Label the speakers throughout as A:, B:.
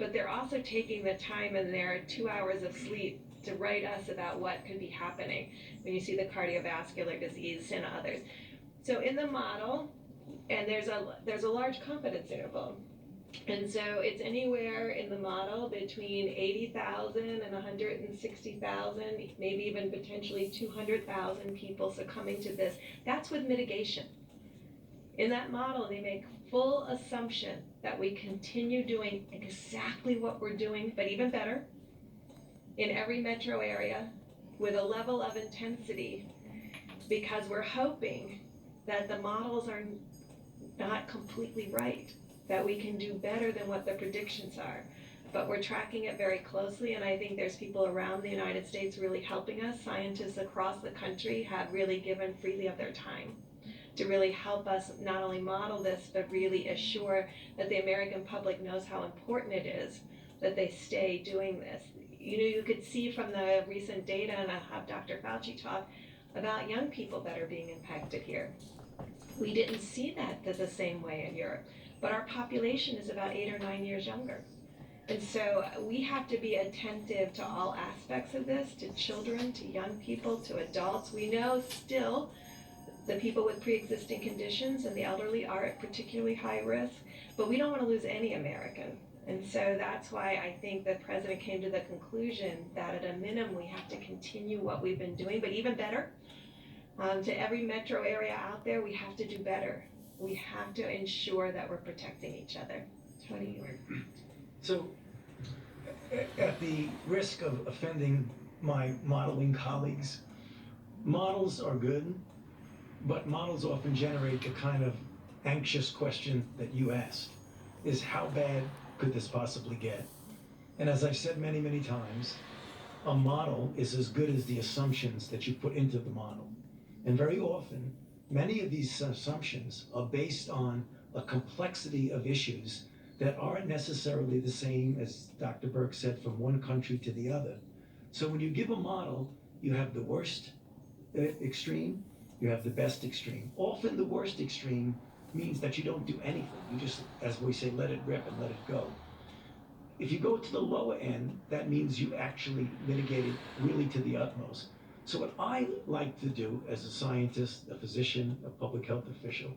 A: but they're also taking the time in their 2 hours of sleep to write us about what could be happening when you see the cardiovascular disease and others. So in the model, and there's a large confidence interval. And so it's anywhere in the model between 80,000 and 160,000, maybe even potentially 200,000 people succumbing to this. That's with mitigation. In that model, they make full assumption that we continue doing exactly what we're doing, but even better, in every metro area with a level of intensity, because we're hoping that the models are not completely right, that we can do better than what the predictions are. But we're tracking it very closely, and I think there's people around the United States really helping us. Scientists across the country have really given freely of their time to really help us not only model this, but really assure that the American public knows how important it is that they stay doing this. You know, you could see from the recent data, and I'll have Dr. Fauci talk about young people that are being impacted here. We didn't see that the same way in Europe, but our population is about 8 or 9 years younger. And so we have to be attentive to all aspects of this, to children, to young people, to adults. We know still the people with pre-existing conditions and the elderly are at particularly high risk, but we don't want to lose any American. And so that's why I think the president came to the conclusion that at a minimum we have to continue what we've been doing, but even better. To every metro area out there, we have to do better. We have to ensure that we're protecting each other. Tony?
B: So, at the risk of offending my modeling colleagues, models are good, but models often generate the kind of anxious question that you asked, is how bad could this possibly get? And as I've said many, many times, a model is as good as the assumptions that you put into the model. And very often, many of these assumptions are based on a complexity of issues that aren't necessarily the same, as Dr. Burke said, from one country to the other. So when you give a model, you have the worst extreme, you have the best extreme. Often the worst extreme means that you don't do anything. You just, as we say, let it rip and let it go. If you go to the lower end, that means you actually mitigate it really to the utmost. So what I like to do as a scientist, a physician, a public health official,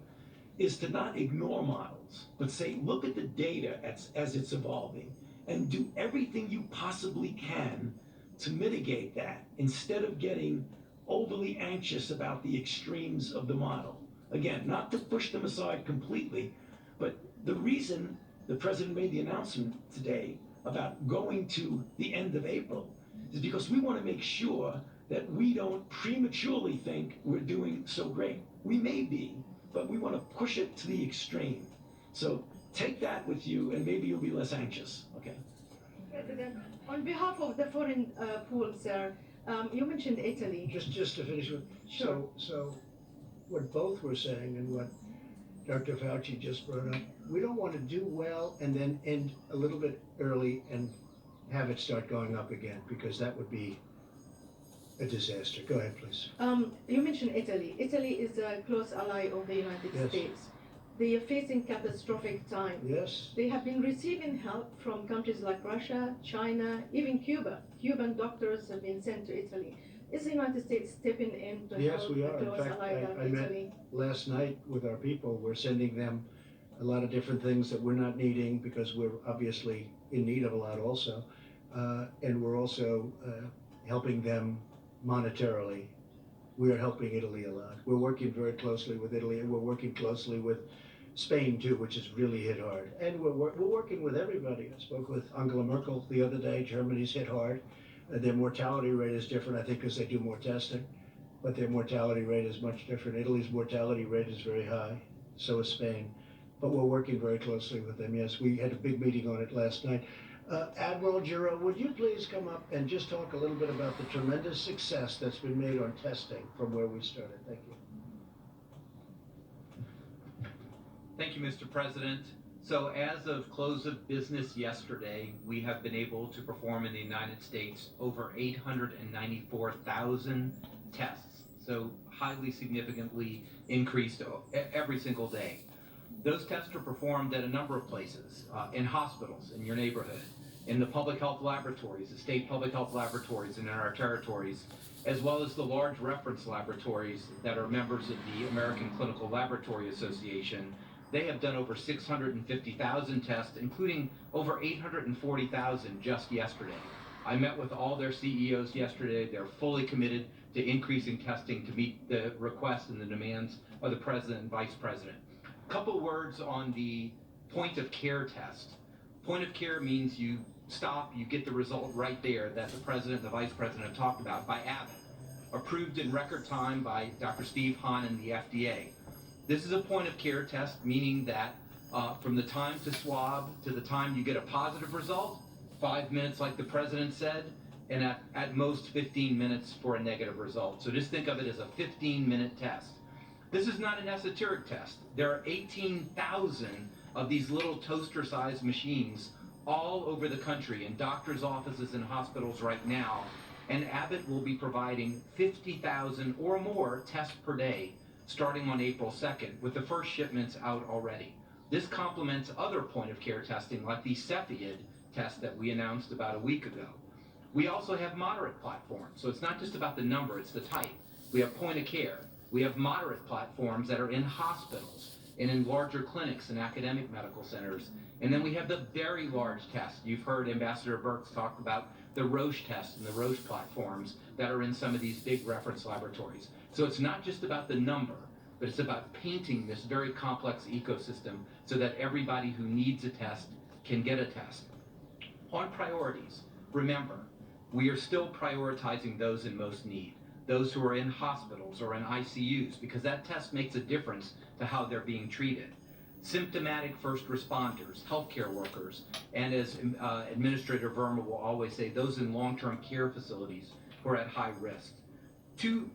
B: is to not ignore models, but say, look at the data as it's evolving and do everything you possibly can to mitigate that instead of getting overly anxious about the extremes of the model. Again, not to push them aside completely, but the reason the president made the announcement today about going to the end of April is because we want to make sure that we don't prematurely think we're doing so great. We may be, but we want to push it to the extreme. So take that with you and maybe you'll be less anxious, okay?
C: President, on behalf of the foreign pool, sir, you mentioned Italy.
D: Just to finish with,
C: Sure.
D: so what both were saying and what Dr. Fauci just brought up, we don't want to do well and then end a little bit early and have it start going up again, because that would be a disaster. Go ahead, please.
C: You mentioned Italy. Italy is a close ally of the United
D: Yes.
C: States. They are facing catastrophic time.
D: Yes.
C: They have been receiving help from countries like Russia, China, even Cuba. Cuban doctors have been sent to Italy. Is the United States stepping in to
D: Yes,
C: help
D: we
C: a
D: are. In
C: close
D: fact,
C: ally like
D: I met
C: Italy?
D: last night with our people. We're sending them a lot of different things that we're not needing because we're obviously in need of a lot also. And we're also helping them monetarily. We are helping Italy a lot. We're working very closely with Italy, and we're working closely with Spain too, which is really hit hard. And we're working with everybody. I spoke with Angela Merkel the other day. Germany's hit hard. Their mortality rate is different, I think, because they do more testing. But their mortality rate is much different. Italy's mortality rate is very high. So is Spain. But we're working very closely with them. Yes, we had a big meeting on it last night. Admiral Giro, would you please come up and just talk a little bit about the tremendous success that's been made on testing from where we started? Thank you.
E: Thank you, Mr. President. So as of close of business yesterday, we have been able to perform in the United States over 894,000 tests. So highly significantly increased every single day. Those tests are performed at a number of places, in hospitals, in your neighborhood, in the public health laboratories, the state public health laboratories and in our territories, as well as the large reference laboratories that are members of the American Clinical Laboratory Association. They have done over 650,000 tests, including over 840,000 just yesterday. I met with all their CEOs yesterday. They're fully committed to increasing testing to meet the requests and the demands of the President and Vice President. A couple words on the point of care test. Point of care means you stop, you get the result right there that the President and the Vice President have talked about by Abbott, approved in record time by Dr. Steve Hahn and the FDA. This is a point of care test, meaning that from the time to swab to the time you get a positive result, 5 minutes like the President said, and at most 15 minutes for a negative result. So just think of it as a 15-minute test. This is not an esoteric test. There are 18,000 of these little toaster-sized machines all over the country in doctors' offices and hospitals right now, and Abbott will be providing 50,000 or more tests per day starting on April 2nd, with the first shipments out already. This complements other point-of-care testing like the Cepheid test that we announced about a week ago. We also have moderate platforms, so it's not just about the number, it's the type. We have point-of-care. We have moderate platforms that are in hospitals and in larger clinics and academic medical centers. And then we have the very large tests. You've heard Ambassador Birx talk about the Roche tests and the Roche platforms that are in some of these big reference laboratories. So it's not just about the number, but it's about painting this very complex ecosystem so that everybody who needs a test can get a test. On priorities, remember, we are still prioritizing those in most need, those who are in hospitals or in ICUs, because that test makes a difference to how they're being treated. Symptomatic first responders, healthcare workers, and as Administrator Verma will always say, those in long-term care facilities who are at high risk.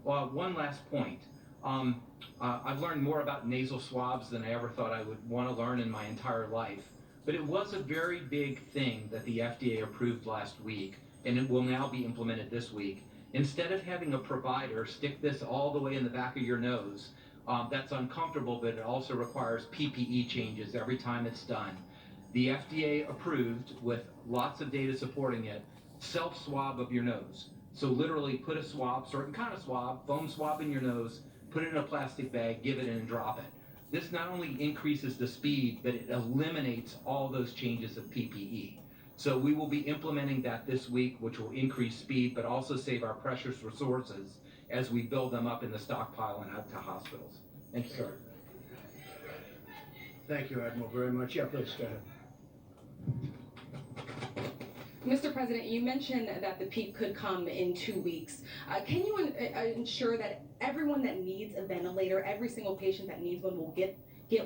E: One last point. I've learned more about nasal swabs than I ever thought I would want to learn in my entire life. But it was a very big thing that the FDA approved last week, and it will now be implemented this week. Instead of having a provider stick this all the way in the back of your nose, that's uncomfortable, but it also requires PPE changes every time it's done. The FDA approved, with lots of data supporting it, self-swab of your nose. So literally put a swab, certain kind of swab, foam swab in your nose, put it in a plastic bag, give it in and drop it. This not only increases the speed, but it eliminates all those changes of PPE. So we will be implementing that this week, which will increase speed, but also save our precious resources as we build them up in the stockpile and out to hospitals. Thank you, sir.
D: Thank you, Admiral, very much. Yeah, please, go ahead.
F: Mr. President, you mentioned that the peak could come in 2 weeks. Can you ensure that everyone that needs a ventilator, every single patient that needs one will get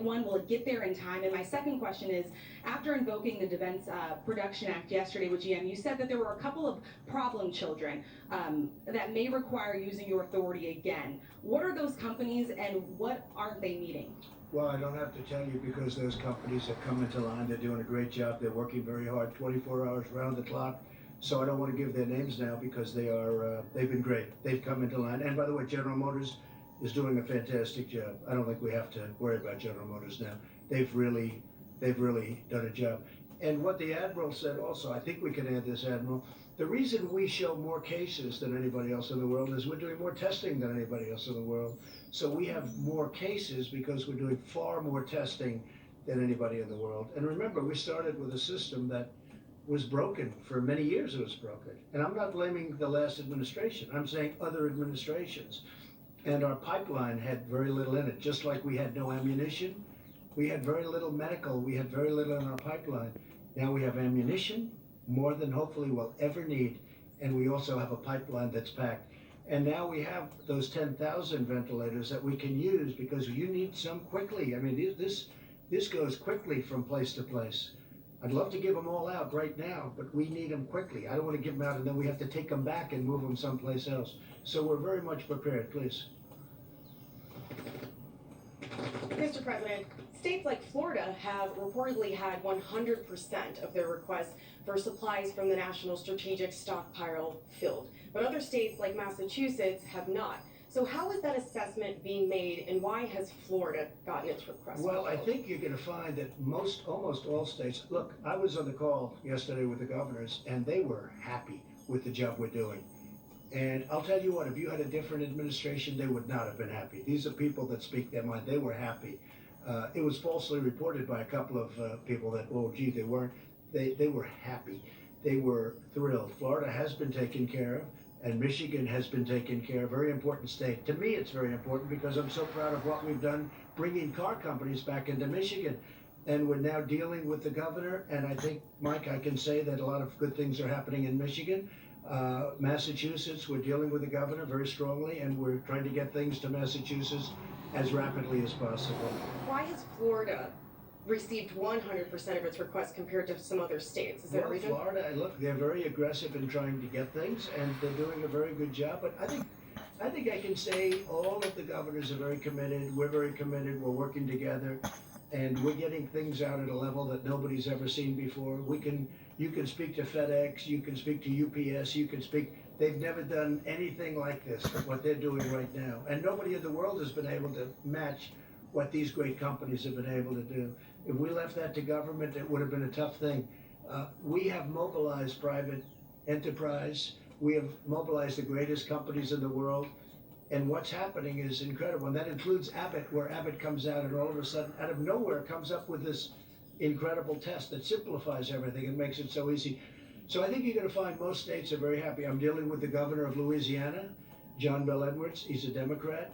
F: one? Will it get there in time? And my second question is, after invoking the Defense Production Act yesterday with GM, you said that there were a couple of problem children that may require using your authority again. What are those companies and what aren't they meeting?
D: Well, I don't have to tell you, because those companies have come into line. They're doing a great job. They're working very hard, 24 hours round the clock. So I don't want to give their names now, because they've been great. They've come into line. And by the way, General Motors is doing a fantastic job. I don't think we have to worry about General Motors now. They've really done a job. And what the Admiral said also, I think we can add this, Admiral, the reason we show more cases than anybody else in the world is we're doing more testing than anybody else in the world. So we have more cases because we're doing far more testing than anybody in the world. And remember, we started with a system that was broken. For many years it was broken. And I'm not blaming the last administration. I'm saying other administrations. And our pipeline had very little in it. Just like we had no ammunition, we had very little medical, we had very little in our pipeline. Now we have ammunition, more than hopefully we'll ever need, and we also have a pipeline that's packed. And now we have those 10,000 ventilators that we can use, because you need some quickly. I mean, this goes quickly from place to place. I'd love to give them all out right now, but we need them quickly. I don't want to give them out and then we have to take them back and move them someplace else. So we're very much prepared, please.
G: Mr. President, states like Florida have reportedly had 100% of their requests for supplies from the National Strategic Stockpile filled, but other states like Massachusetts have not. So how is that assessment being made, and why has Florida gotten its request?
D: Well, I
G: fulfilled?
D: think you're gonna find that almost all states, look, I was on the call yesterday with the governors, and they were happy with the job we're doing. And I'll tell you what, if you had a different administration, they would not have been happy. These are people that speak their mind. They were happy. It was falsely reported by a couple of people that, oh, gee, they weren't. They were happy. They were thrilled. Florida has been taken care of, and Michigan has been taken care of. Very important state. To me, it's very important because I'm so proud of what we've done bringing car companies back into Michigan. And we're now dealing with the governor, and I think, Mike, I can say that a lot of good things are happening in Michigan. Massachusetts, we're dealing with the governor very strongly, and we're trying to get things to Massachusetts as rapidly as possible.
G: Why has Florida received 100% of its requests compared to some other states? Is there a
D: Well,
G: reason?
D: Florida, look, they're very aggressive in trying to get things, and they're doing a very good job. But I think I can say all of the governors are very committed. We're very committed. We're working together, and we're getting things out at a level that nobody's ever seen before. You can speak to FedEx, you can speak to UPS, you can speak. They've never done anything like this, what they're doing right now, and nobody in the world has been able to match what these great companies have been able to do. If we left that to government, it would have been a tough thing. We have mobilized private enterprise. We have mobilized the greatest companies in the world. And what's happening is incredible. And that includes Abbott, where Abbott comes out and all of a sudden, out of nowhere, comes up with this incredible test that simplifies everything and makes it so easy. So I think you're going to find most states are very happy. I'm dealing with the governor of Louisiana, John Bel Edwards. He's a Democrat,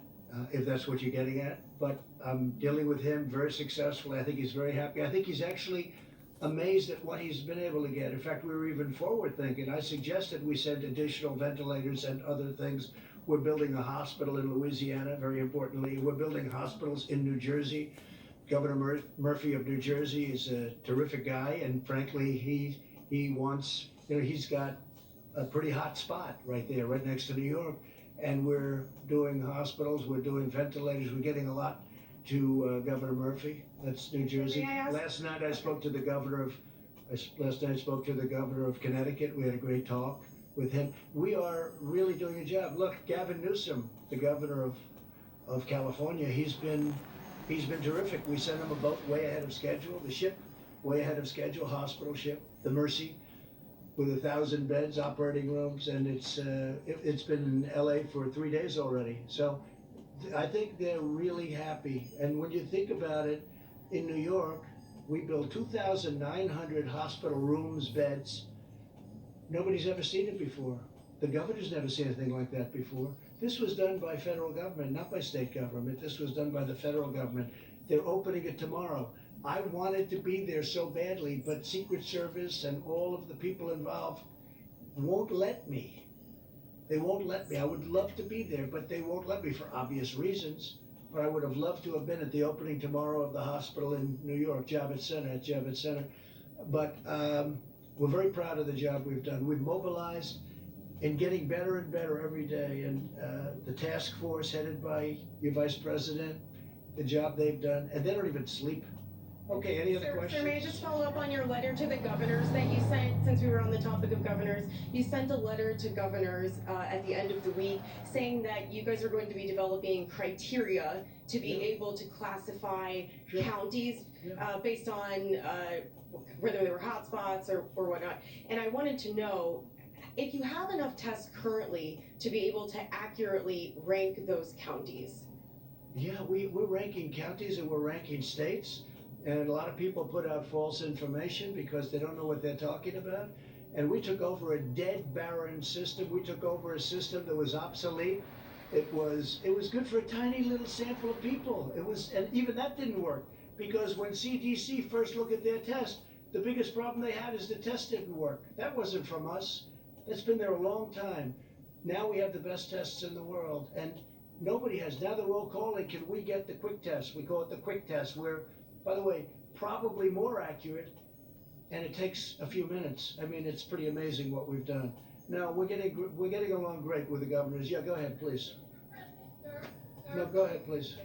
D: if that's what you're getting at. But I'm dealing with him very successfully. I think he's very happy. I think he's actually amazed at what he's been able to get. In fact, we were even forward thinking. I suggested we send additional ventilators and other things. We're building a hospital in Louisiana, very importantly. We're building hospitals in New Jersey. Governor Murphy of New Jersey is a terrific guy, and frankly, he wants, he's got a pretty hot spot right there, right next to New York. And we're doing hospitals, we're doing ventilators, we're getting a lot to Governor Murphy. That's New Jersey.
G: May I ask-
D: Last night I spoke to the governor of Connecticut. We had a great talk with him. We are really doing a job. Look, Gavin Newsom, the governor of California, he's been terrific. We sent him a boat way ahead of schedule, the ship way ahead of schedule, hospital ship, the Mercy, with 1,000 beds, operating rooms, and it's been in LA for 3 days already. So I think they're really happy. And when you think about it, in New York, we built 2,900 hospital rooms, beds. Nobody's ever seen it before. The governor's never seen anything like that before. This was done by federal government, not by state government. This was done by the federal government. They're opening it tomorrow. I wanted to be there so badly, but Secret Service and all of the people involved won't let me. They won't let me. I would love to be there, but they won't let me for obvious reasons. But I would have loved to have been at the opening tomorrow of the hospital in New York, Javits Center. But we're very proud of the job we've done. We've mobilized and getting better and better every day. And the task force headed by your vice president, the job they've done, and they don't even sleep. Okay, any other questions?
G: Sir, may I just follow up on your letter to the governors that you sent, since we were on the topic of governors? You sent a letter to governors at the end of the week saying that you guys are going to be developing criteria to be able to classify
D: Sure.
G: counties
D: Yeah.
G: based on whether they were hotspots or whatnot. And I wanted to know if you have enough tests currently to be able to accurately rank those counties.
D: Yeah, we're ranking counties and we're ranking states. And a lot of people put out false information because they don't know what they're talking about. And we took over a dead, barren system. We took over a system that was obsolete. It was good for a tiny little sample of people. And even that didn't work because when CDC first looked at their test, the biggest problem they had is the test didn't work. That wasn't from us. That's been there a long time. Now we have the best tests in the world, and nobody has. Now they're all calling, can we get the quick test? We call it the quick test, where, by the way, probably more accurate, and it takes a few minutes. I mean, it's pretty amazing what we've done. No, we're getting along great with the governors. Yeah, go ahead, please. No, go ahead, please.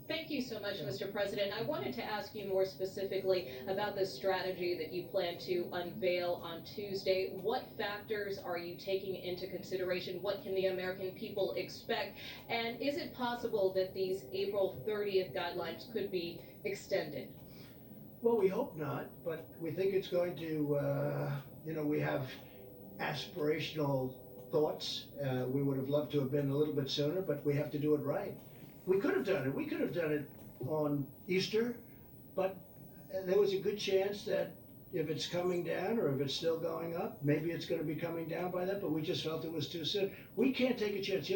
H: Thank you so much, Mr. President. I wanted to ask you more specifically about the strategy that you plan to unveil on Tuesday. What factors are you taking into consideration? What can the American people expect? And is it possible that these April 30th guidelines could be extended?
D: Well, we hope not, but we think it's going to, we have aspirational thoughts. We would have loved to have been a little bit sooner, but we have to do it right. We could have done it. We could have done it on Easter, but there was a good chance that if it's coming down or if it's still going up, maybe it's going to be coming down by that, but we just felt it was too soon. We can't take a chance.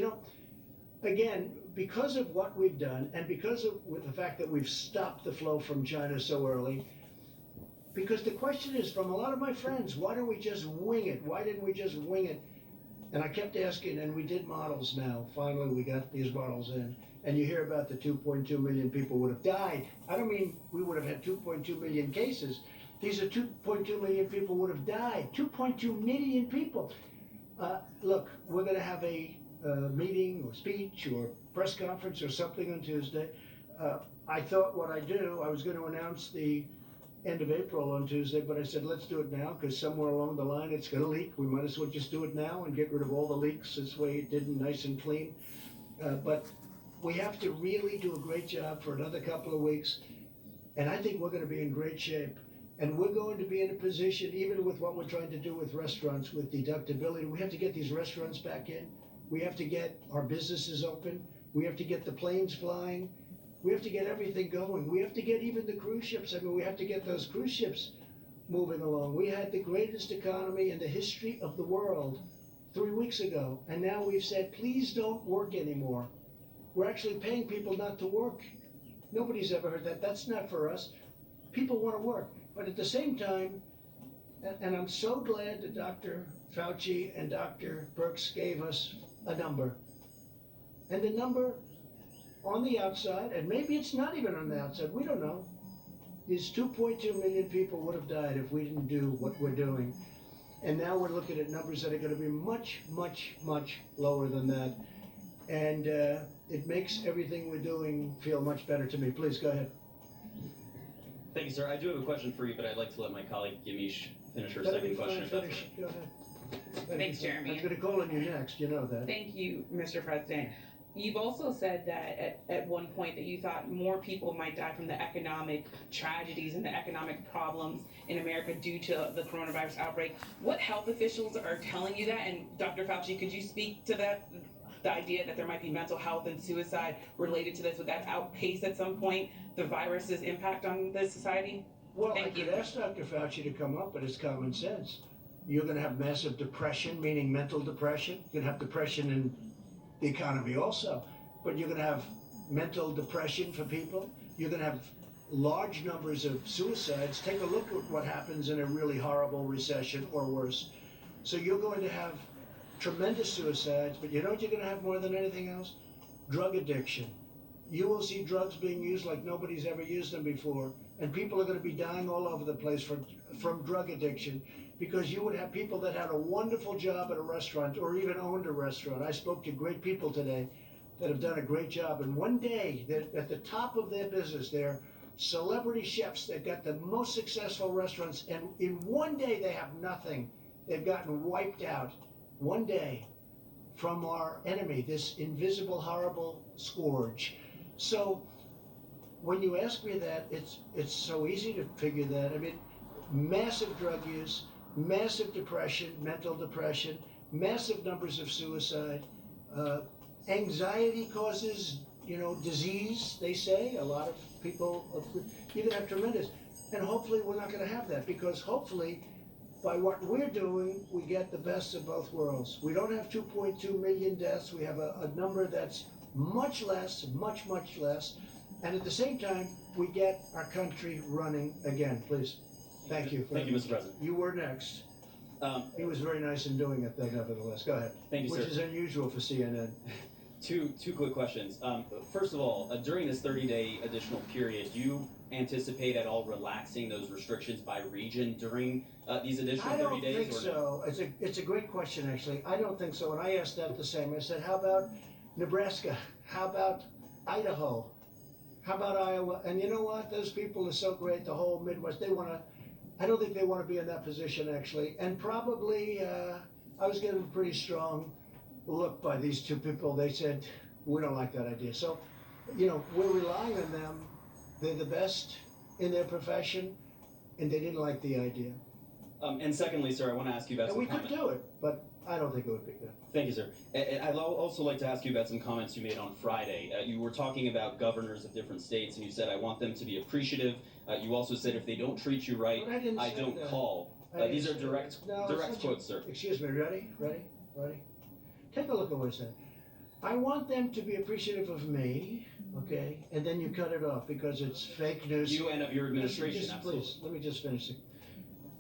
D: Again, because of what we've done and because of with the fact that we've stopped the flow from China so early, because the question is from a lot of my friends, why don't we just wing it? Why didn't we just wing it? And I kept asking, and we did models now. Finally, we got these models in. And you hear about the 2.2 million people would have died. I don't mean we would have had 2.2 million cases. These are 2.2 million people would have died. 2.2 million people. Look, we're going to have a meeting or speech or press conference or something on Tuesday. I thought what I was going to announce the end of April on Tuesday, but I said, let's do it now because somewhere along the line it's going to leak. We might as well just do it now and get rid of all the leaks. This way it did nice and clean. But we have to really do a great job for another couple of weeks. And I think we're going to be in great shape. And we're going to be in a position, even with what we're trying to do with restaurants, with deductibility, we have to get these restaurants back in. We have to get our businesses open. We have to get the planes flying. We have to get everything going. We have to get even the cruise ships. I mean, we have to get those cruise ships moving along. We had the greatest economy in the history of the world 3 weeks ago. And now we've said, please don't work anymore. We're actually paying people not to work. Nobody's ever heard that. That's not for us. People want to work. But at the same time, and I'm so glad that Dr. Fauci and Dr. Birx gave us a number. And the number on the outside, and maybe it's not even on the outside, we don't know, is 2.2 million people would have died if we didn't do what we're doing. And now we're looking at numbers that are going to be much, much, much lower than that. And it makes everything we're doing feel much better to me. Please go ahead.
I: Thank you, sir. I do have a question for you, but I'd like to let my colleague Yamiche finish her
D: That'll be
I: second question.
D: fine.
I: If that's
D: Finish.
I: okay.
D: Go ahead.
J: Thanks, Jeremy.
D: I'm going to call on you next. You know that.
J: Thank you, Mr. President. You've also said that at one point that you thought more people might die from the economic tragedies and the economic problems in America due to the coronavirus outbreak. What health officials are telling you that? And Dr. Fauci, could you speak to that? The idea that there might be mental health and suicide related to this, would that outpace at some point the virus's impact on the society?
D: Well, I
J: Thank you.
D: could ask Dr. Fauci to come up, but it's common sense. You're going to have massive depression, meaning mental depression. You're going to have depression in the economy also, but you're going to have mental depression for people. You're going to have large numbers of suicides. Take a look at what happens in a really horrible recession or worse. So you're going to have tremendous suicides, but you know what you're going to have more than anything else? Drug addiction. You will see drugs being used like nobody's ever used them before, and people are going to be dying all over the place from drug addiction, because you would have people that had a wonderful job at a restaurant or even owned a restaurant. I spoke to great people today that have done a great job, and one day they're at the top of their business. They're celebrity chefs. They've got the most successful restaurants, and in one day they have nothing. They've gotten wiped out. One day from our enemy, this invisible, horrible scourge. So when you ask me that, it's so easy to figure that. I mean, massive drug use, massive depression, mental depression, massive numbers of suicide. Anxiety causes, disease, they say. A lot of people, you're going to have tremendous. And hopefully we're not going to have that, because hopefully by what we're doing, we get the best of both worlds. We don't have 2.2 million deaths. We have a number that's much less, much, much less. And at the same time, we get our country running again. Please. Thank you.
I: Thank you, Mr. President.
D: You were next. He was very nice in doing it, though, nevertheless. Go ahead.
I: Thank you, sir.
D: Which is unusual for CNN.
I: Two quick questions. First of all, during this 30-day additional period, do you anticipate at all relaxing those restrictions by region during these additional 30 days?
D: I don't think so. It's a great question, actually. I don't think so. And I asked that the same. I said, how about Nebraska? How about Idaho? How about Iowa? And you know what? Those people are so great, the whole Midwest. I don't think they want to be in that position, actually. And probably, I was getting a pretty strong look by these two people. They said, we don't like that idea. So, we're relying on them. They're the best in their profession, and they didn't like the idea.
I: And secondly, sir, I want to ask you about
D: And
I: some
D: we
I: comments.
D: could do it, but I don't think it would be good.
I: Thank you, sir. And I'd also like to ask you about some comments you made on Friday. You were talking about governors of different states, and you said, I want them to be appreciative. You also said, if they don't treat you right,
D: But I didn't
I: I
D: say
I: don't
D: that.
I: call.
D: I didn't
I: These are
D: say
I: direct
D: that. No, it's not
I: quotes, sir.
D: Excuse me, ready? Take a look at what I said. I want them to be appreciative of me, okay? And then you cut it off because it's fake news.
I: You and of your administration,
D: Just,
I: absolutely.
D: please, let me just finish it.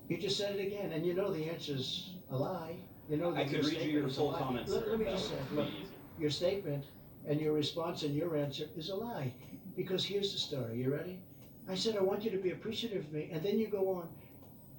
D: You just said it again, and you know the answer's a lie. You know that
I: I could read you your full comments, sir.
D: Let me
I: if that
D: just say,
I: would
D: look,
I: be easier.
D: your statement and your response and your answer is a lie. Because here's the story. You ready? I said, I want you to be appreciative of me, and then you go on,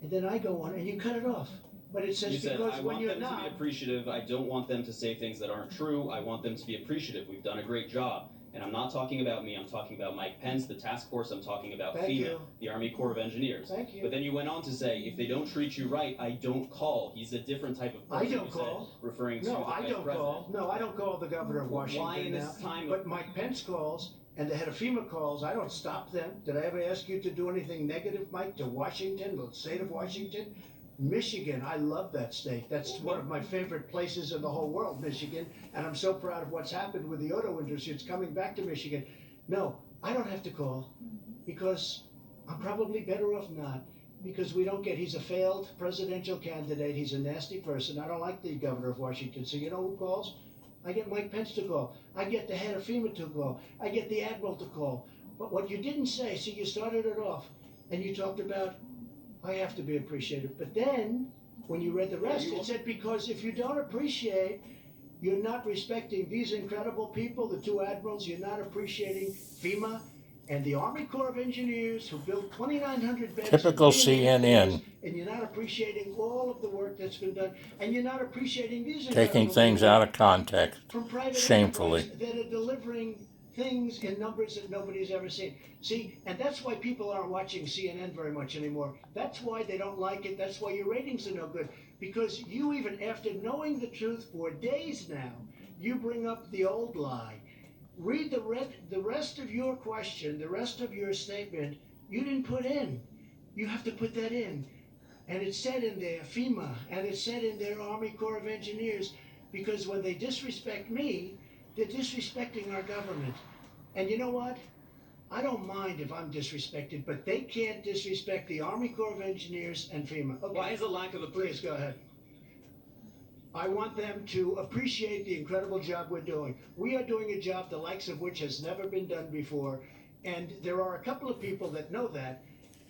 D: and then I go on, and you cut it off. But it says
I: You said,
D: because
I: I
D: when
I: want
D: you're
I: them to
D: not,
I: be appreciative. I don't want them to say things that aren't true. I want them to be appreciative. We've done a great job. And I'm not talking about me. I'm talking about Mike Pence, the task force. I'm talking about
D: Thank
I: FEMA,
D: you.
I: the Army Corps of Engineers.
D: Thank you.
I: But then you went on to say, if they don't treat you right, I don't call. He's a different type of person.
D: I don't
I: you said,
D: call.
I: referring to
D: No,
I: the
D: I
I: vice
D: don't
I: president.
D: call. No, I don't call the governor of Washington
I: Why in
D: now.
I: this time?
D: But Mike Pence calls, and the head of FEMA calls. I don't stop them. Did I ever ask you to do anything negative, Mike, to Washington, the state of Washington? Michigan, I love that state. That's one of my favorite places in the whole world, Michigan. And I'm so proud of what's happened with the auto industry. It's coming back to Michigan. No, I don't have to call because I'm probably better off not. Because we don't get, he's a failed presidential candidate. He's a nasty person. I don't like the governor of Washington. So you know who calls? I get Mike Pence to call. I get the head of FEMA to call. I get the admiral to call. But what you didn't say, see, you started it off and you talked about, I have to be appreciative. But then, when you read the rest, it said, because if you don't appreciate, you're not respecting these incredible people, the two admirals, you're not appreciating FEMA and the Army Corps of Engineers who built 2,900 beds.
K: Typical
D: in 3.5 years,
K: CNN.
D: and you're not appreciating all of the work that's been done, and you're not appreciating these
K: Taking
D: incredible
K: things
D: people
K: out of context.
D: from private
K: Shamefully.
D: enterprise that are delivering things in numbers that nobody's ever seen. See, and that's why people aren't watching CNN very much anymore. That's why they don't like it. That's why your ratings are no good. Because you, even after knowing the truth for days now, you bring up the old lie. Read the rest of your question, the rest of your statement, you didn't put in. You have to put that in. And it said in there, FEMA, and it said in there, Army Corps of Engineers, because when they disrespect me, they're disrespecting our government. And you know what? I don't mind if I'm disrespected, but they can't disrespect the Army Corps of Engineers and FEMA. Okay.
I: Why is a lack of a
D: Please go ahead. I want them to appreciate the incredible job we're doing. We are doing a job the likes of which has never been done before. And there are a couple of people that know that.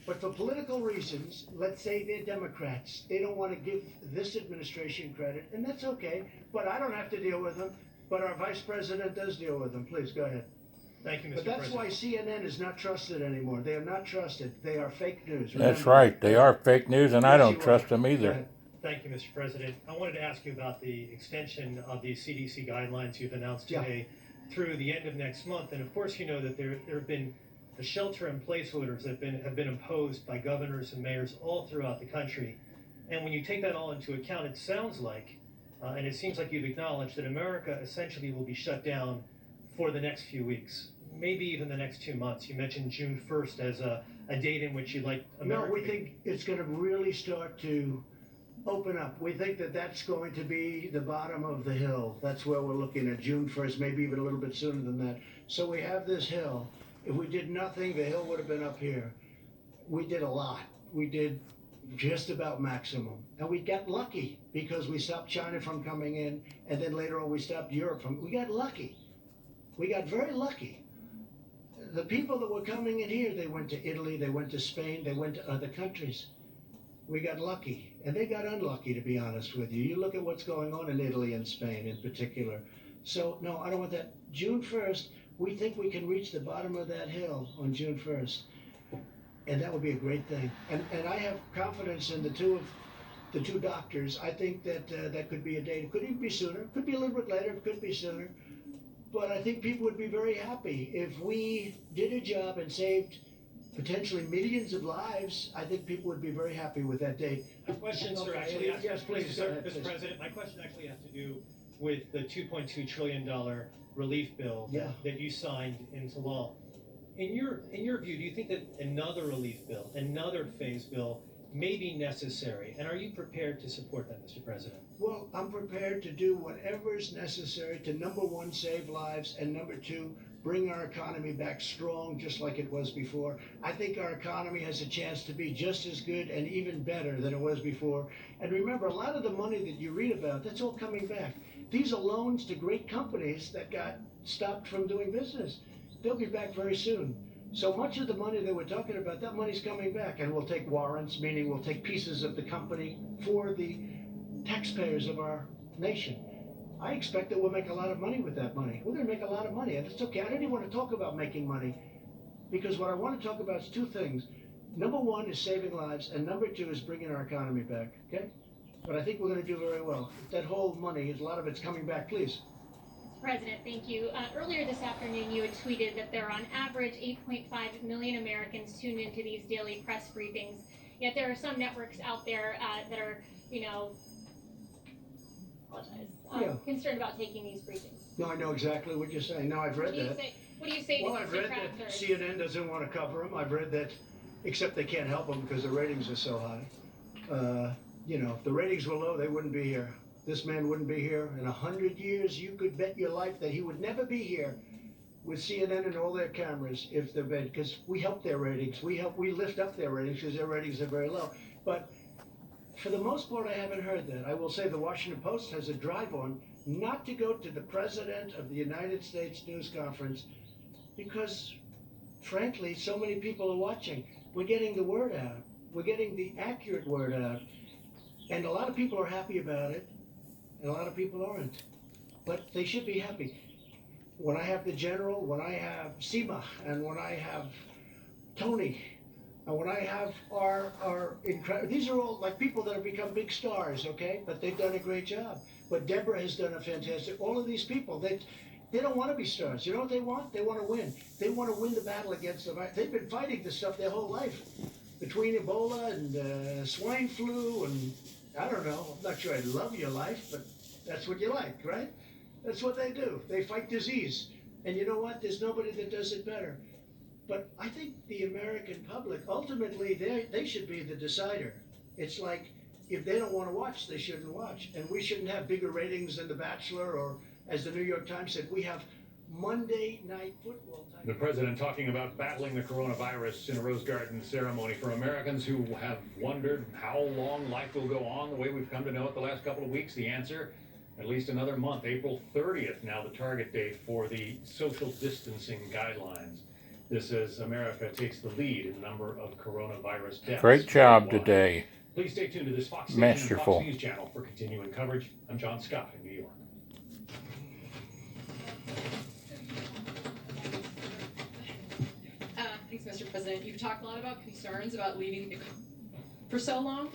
D: But for political reasons, let's say they're Democrats, they don't want to give this administration credit, and that's okay. But I don't have to deal with them. But our vice president does deal with them. Please go ahead.
L: Thank you, Mr.
D: But that's
L: President.
D: why CNN is not trusted anymore. They are not trusted. They are fake news.
K: That's
D: Remember.
K: right. They are fake news, and I
D: Yes,
K: don't
D: you
K: trust
D: are.
K: them
D: Go
K: either.
D: ahead.
L: Thank you, Mr. President. I wanted to ask you about the extension of the CDC guidelines you've announced
D: Yeah.
L: today through the end of next month. And of course, you know that there have been the shelter-in-place orders that have been imposed by governors and mayors all throughout the country. And when you take that all into account, it sounds like, and it seems like you've acknowledged that America essentially will be shut down for the next few weeks, maybe even the next 2 months. You mentioned June 1st as a date in which you'd like America
D: No, we
L: to be-
D: think it's going to really start to open up. We think that that's going to be the bottom of the hill. That's where we're looking at June 1st, maybe even a little bit sooner than that. So we have this hill. If we did nothing, the hill would have been up here. We did a lot. We did just about maximum. And we got lucky because we stopped China from coming in, and then later on we stopped Europe from, we got lucky. We got very lucky. The people that were coming in here, they went to Italy, they went to Spain, they went to other countries. We got lucky, and they got unlucky, to be honest with you. You look at what's going on in Italy and Spain in particular. So, no, I don't want that. June 1st, we think we can reach the bottom of that hill on June 1st. And that would be a great thing. And I have confidence in the two doctors. I think that that could be a date. It could even be sooner. It could be a little bit later. It could be sooner. but I think people would be very happy if we did a job and saved potentially millions of lives. I think people would be very happy with that date.
L: My question, sir,
D: Okay,
L: actually,
D: yes, please, go ahead,
L: Mr.
D: please.
L: President, my question actually has to do with the $2.2 trillion relief bill
D: Yeah.
L: that you signed into law. In your view, do you think that another relief bill, another phase bill, may be necessary? And are you prepared to support that, Mr. President?
D: Well, I'm prepared to do whatever is necessary to, number one, save lives, and number two, bring our economy back strong just like it was before. I think our economy has a chance to be just as good and even better than it was before. And remember, a lot of the money that you read about, that's all coming back. These are loans to great companies that got stopped from doing business. They'll be back very soon. So much of the money that we're talking about, that money's coming back, and we'll take warrants, meaning we'll take pieces of the company for the taxpayers of our nation. I expect that we'll make a lot of money with that money. We're going to make a lot of money, and it's okay. I don't even want to talk about making money, because what I want to talk about is two things. Number one is saving lives, and number two is bringing our economy back, okay? But I think we're going to do very well. That whole money, a lot of it's coming back, please.
M: President, thank you. Earlier this afternoon, you had tweeted that there are on average 8.5 million Americans tuned into these daily press briefings. Yet there are some networks out there that are, concerned about taking these briefings.
D: No, I know exactly what you're saying. No, I've read that.
M: What do you say
D: Well,
M: to
D: I've
M: these
D: read that
M: detractors?
D: CNN doesn't want to cover them. I've read that, except they can't help them because the ratings are so high. If the ratings were low, they wouldn't be here. This man wouldn't be here. In 100 years, you could bet your life that he would never be here with CNN and all their cameras if they're bad, because we help their ratings. We lift up their ratings because their ratings are very low. But for the most part, I haven't heard that. I will say the Washington Post has a drive on not to go to the President of the United States news conference because, frankly, so many people are watching. We're getting the word out. We're getting the accurate word out. And a lot of people are happy about it, and a lot of people aren't. But they should be happy. When I have the General, when I have Seema, and when I have Tony, and when I have our incredible, these are all like people that have become big stars, okay? But they've done a great job. But Deborah has done a fantastic, all of these people, they don't want to be stars. You know what they want? They want to win. They want to win the battle against the virus. They've been fighting this stuff their whole life. Between Ebola and swine flu and, I don't know, I'm not sure I love your life, but that's what you like, right? That's what they do. They fight disease. And you know what? There's nobody that does it better. But I think the American public, ultimately, they should be the decider. It's like, if they don't want to watch, they shouldn't watch. And we shouldn't have bigger ratings than The Bachelor, or, as the New York Times said, we have Monday Night Football.
N: The president talking about battling the coronavirus in a Rose Garden ceremony for Americans who have wondered how long life will go on the way we've come to know it the last couple of weeks. The answer, at least another month. April 30th, now the target date for the social distancing guidelines. This as America takes the lead in the number of coronavirus deaths.
K: Great job
N: worldwide.
K: today.
N: Please stay tuned to this Fox Station and
K: Masterful.
N: Fox News channel for continuing coverage. I'm John Scott in New York.
O: Thanks, Mr. President. You've talked a lot about concerns about leaving the for so long.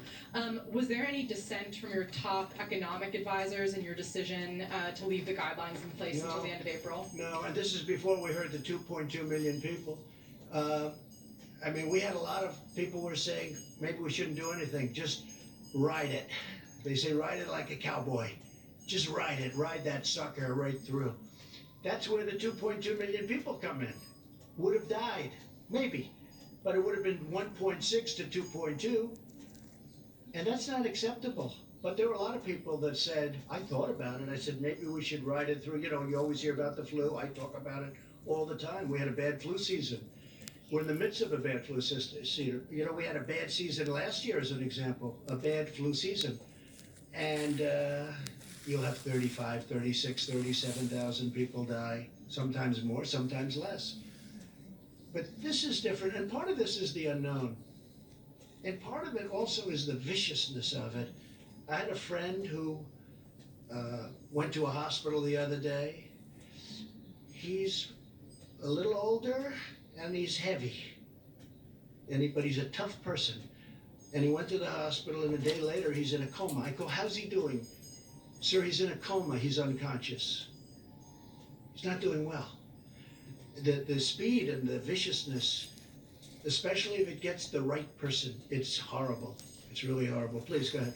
O: Was there any dissent from your top economic advisors in your decision to leave the guidelines in place until the end of April?
D: No, and this is before we heard the 2.2 million people. We had a lot of people were saying maybe we shouldn't do anything, just ride it. They say ride it like a cowboy. Just ride it, ride that sucker right through. That's where the 2.2 million people come in. Would have died, maybe, but it would have been 1.6 to 2.2, and that's not acceptable. But there were a lot of people that said, I thought about it. I said, maybe we should ride it through. You always hear about the flu. I talk about it all the time. We had a bad flu season. We're in the midst of a bad flu season. We had a bad season last year, as an example, a bad flu season. And you'll have 35, 36, 37,000 people die, sometimes more, sometimes less. But this is different, and part of this is the unknown. And part of it also is the viciousness of it. I had a friend who went to a hospital the other day. He's a little older, and he's heavy. But he's a tough person. And he went to the hospital, and a day later, he's in a coma. I go, how's he doing? Sir, he's in a coma. He's unconscious. He's not doing well. The speed and the viciousness, especially if it gets the right person, it's horrible. It's really horrible. Please, go ahead.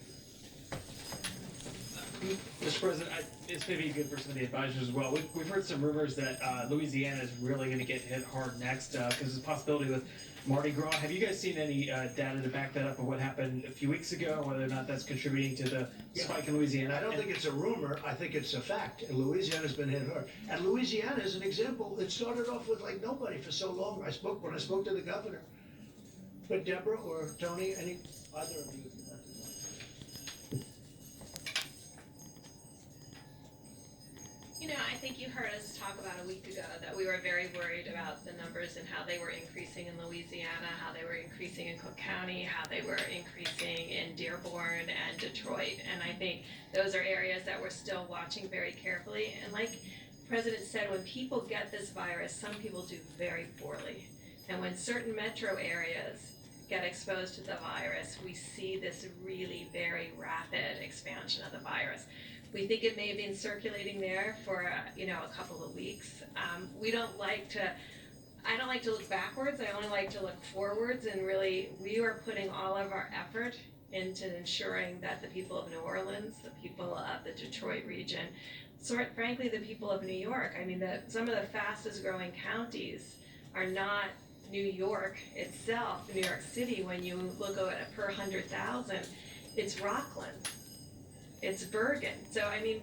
P: Mr. President, it's maybe good for some of the advisors as well. We've heard some rumors that Louisiana is really going to get hit hard next because there's a possibility with Mardi Gras. Have you guys seen any data to back that up of what happened a few weeks ago, whether or not that's contributing to the spike in Louisiana?
D: I don't think it's a rumor. I think it's a fact. Louisiana's been hit hard. And Louisiana is an example. It started off with like nobody for so long. When I spoke to the governor. But Deborah or Tony, either of you?
A: You know, I think you heard us talk about a week ago that we were very worried about the numbers and how they were increasing in Louisiana, how they were increasing in Cook County, how they were increasing in Dearborn and Detroit. And I think those are areas that we're still watching very carefully. And like the President said, when people get this virus, some people do very poorly. And when certain metro areas get exposed to the virus, we see this really very rapid expansion of the virus. We think it may have been circulating there for a couple of weeks. I don't like to look backwards. I only like to look forwards, and really we are putting all of our effort into ensuring that the people of New Orleans, the people of the Detroit region, frankly the people of New York. I mean, some of the fastest growing counties are not New York itself, New York City. When you look at it per 100,000, it's Rockland. It's Bergen. So, I mean,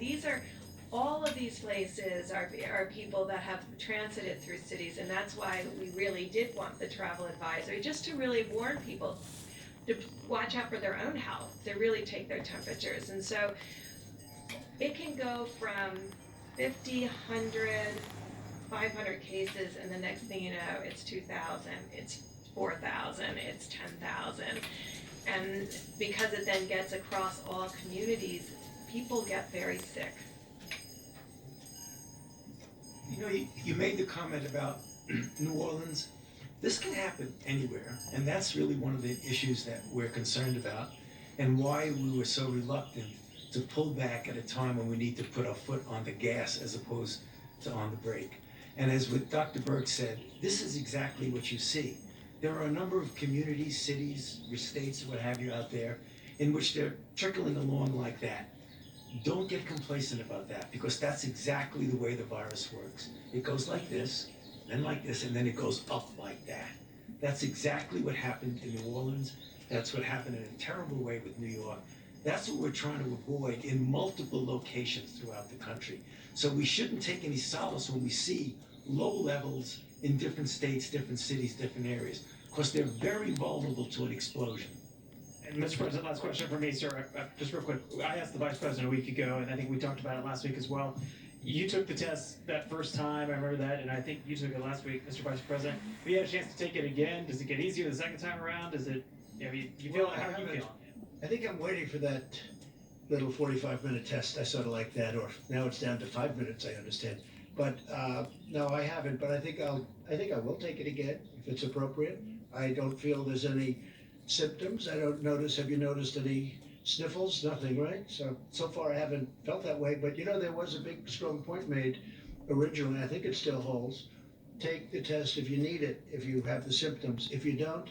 A: all of these places are people that have transited through cities, and that's why we really did want the travel advisory, just to really warn people to watch out for their own health, to really take their temperatures. And so it can go from 50, 100, 500 cases, and the next thing you know, it's 2,000, it's 4,000, it's 10,000. And because it then gets across all communities, people get very sick.
B: You know, you made the comment about New Orleans. This can happen anywhere, and that's really one of the issues that we're concerned about, and why we were so reluctant to pull back at a time when we need to put our foot on the gas as opposed to on the brake. And as what Dr. Burke said, this is exactly what you see. There are a number of communities, cities, states, what have you out there, in which they're trickling along like that. Don't get complacent about that, because that's exactly the way the virus works. It goes like this, then like this, and then it goes up like that. That's exactly what happened in New Orleans. That's what happened in a terrible way with New York. That's what we're trying to avoid in multiple locations throughout the country. So we shouldn't take any solace when we see low levels in different states, different cities, different areas, because they're very vulnerable to an explosion.
P: And Mr. President, last question for me, sir. Just real quick, I asked the Vice President a week ago, and I think we talked about it last week as well. You took the test that first time, I remember that, and I think you took it last week, Mr. Vice President. Have you had a chance to take it again? Does it get easier the second time around? Does it, you feel, how are you feeling?
D: I think I'm waiting for that little 45-minute test. I sort of like that, or now it's down to 5 minutes, I understand. But no, I haven't, but I think I will take it again if it's appropriate. I don't feel there's any symptoms. I don't notice, have you noticed any sniffles? Nothing, right? So far I haven't felt that way, but there was a big, strong point made originally. I think it still holds. Take the test if you need it, if you have the symptoms. If you don't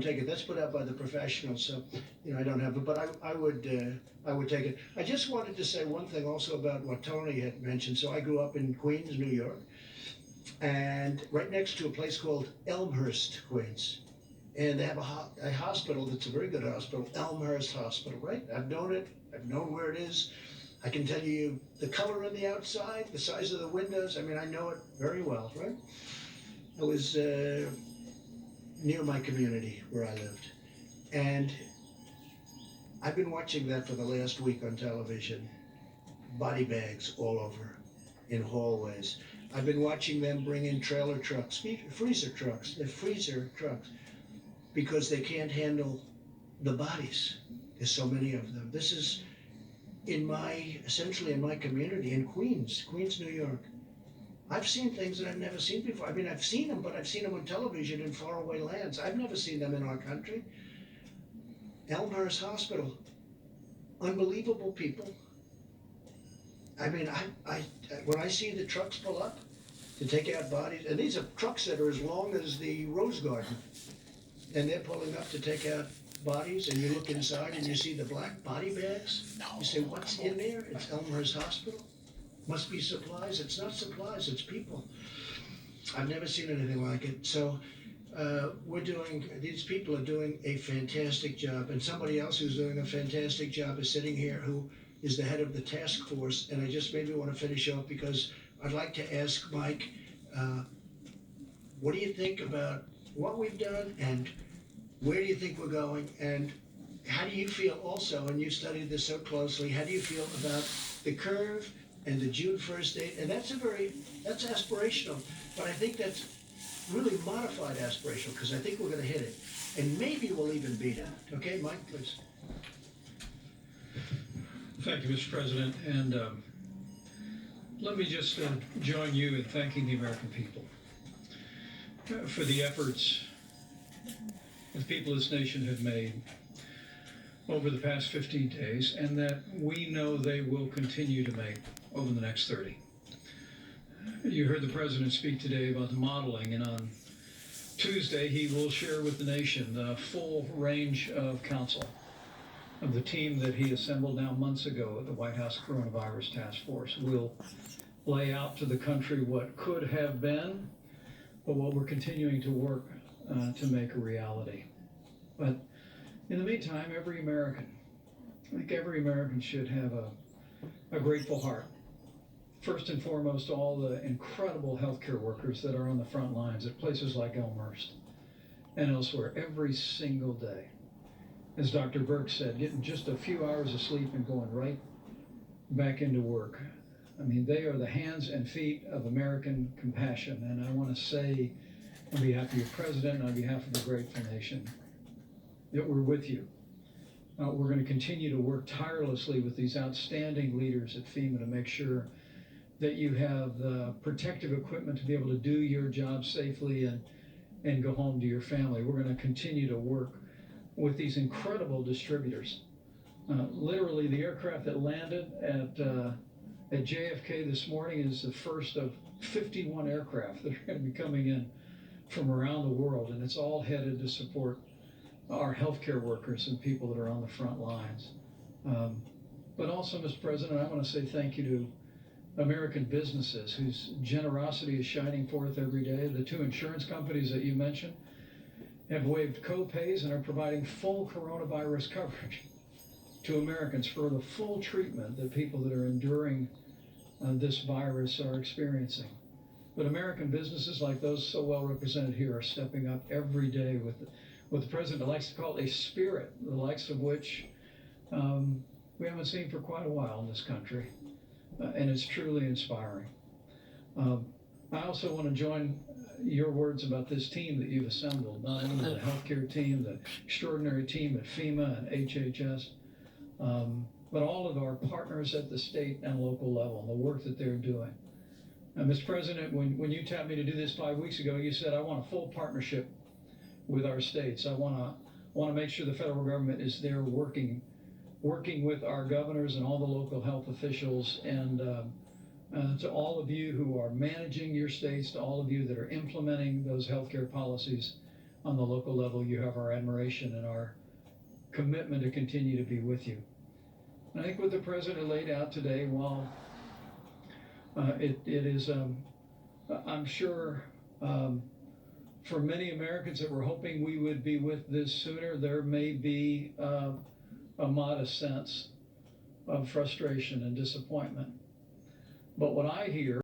D: take it. That's put out by the professionals, so I don't have it, but I would take it. I just wanted to say one thing also about what Tony had mentioned. So I grew up in Queens, New York, and right next to a place called Elmhurst, Queens, and they have a hospital that's a very good hospital, Elmhurst Hospital, right? I've known it. I've known where it is. I can tell you the color on the outside, the size of the windows. I mean, I know it very well, right? I was near my community where I lived. And I've been watching that for the last week on television. Body bags all over in hallways. I've been watching them bring in trailer trucks, freezer trucks, because they can't handle the bodies. There's so many of them. This is essentially in my community in Queens, New York. I've seen things that I've never seen before. I mean, I've seen them, but I've seen them on television in faraway lands. I've never seen them in our country. Elmhurst Hospital. Unbelievable people. I mean, when I see the trucks pull up to take out bodies, and these are trucks that are as long as the Rose Garden, and they're pulling up to take out bodies, and you look inside and you see the black body bags. You say, what's in there? It's Elmhurst Hospital. Must be supplies. It's not supplies, it's people. I've never seen anything like it. So these people are doing a fantastic job, and somebody else who's doing a fantastic job is sitting here, who is the head of the task force. And I just maybe want to finish off because I'd like to ask Mike, what do you think about what we've done, and where do you think we're going, and how do you feel also, and you studied this so closely, how do you feel about the curve and the June 1st date? And that's aspirational, but I think that's really modified aspirational, because I think we're going to hit it, and maybe we'll even beat it. Okay, Mike, please.
Q: Thank you, Mr. President, and let me just join you in thanking the American people for the efforts the people of this nation have made over the past 15 days, and that we know they will continue to make over the next 30. You heard the President speak today about the modeling, and on Tuesday he will share with the nation the full range of counsel of the team that he assembled now months ago at the White House Coronavirus Task Force. We'll lay out to the country what could have been, but what we're continuing to work to make a reality. But in the meantime, I think every American should have a grateful heart. First and foremost, all the incredible healthcare workers that are on the front lines at places like Elmhurst and elsewhere every single day. As Dr. Burke said, getting just a few hours of sleep and going right back into work. I mean, they are the hands and feet of American compassion, and I want to say on behalf of your president and on behalf of the grateful nation that we're with you. We're going to continue to work tirelessly with these outstanding leaders at FEMA to make sure that you have the protective equipment to be able to do your job safely and go home to your family. We're going to continue to work with these incredible distributors. Literally, the aircraft that landed at JFK this morning is the first of 51 aircraft that are going to be coming in from around the world, and it's all headed to support our healthcare workers and people that are on the front lines. But also, Mr. President, I want to say thank you to American businesses whose generosity is shining forth every day. The two insurance companies that you mentioned have waived co-pays and are providing full coronavirus coverage to Americans for the full treatment that people that are enduring this virus are experiencing. But American businesses like those so well represented here are stepping up every day with what the President likes to call a spirit, the likes of which we haven't seen for quite a while in this country. And it's truly inspiring. I also want to join your words about this team that you've assembled, not only the healthcare team, the extraordinary team at FEMA and HHS, but all of our partners at the state and local level, and the work that they're doing. Mr. President, when you tapped me to do this 5 weeks ago, you said, I want a full partnership with our states. I want to make sure the federal government is there working with our governors and all the local health officials, and to all of you who are managing your states, to all of you that are implementing those healthcare policies on the local level, you have our admiration and our commitment to continue to be with you. And I think what the President laid out today, while it is, I'm sure, for many Americans that were hoping we would be with this sooner, there may be a modest sense of frustration and disappointment. But what I hear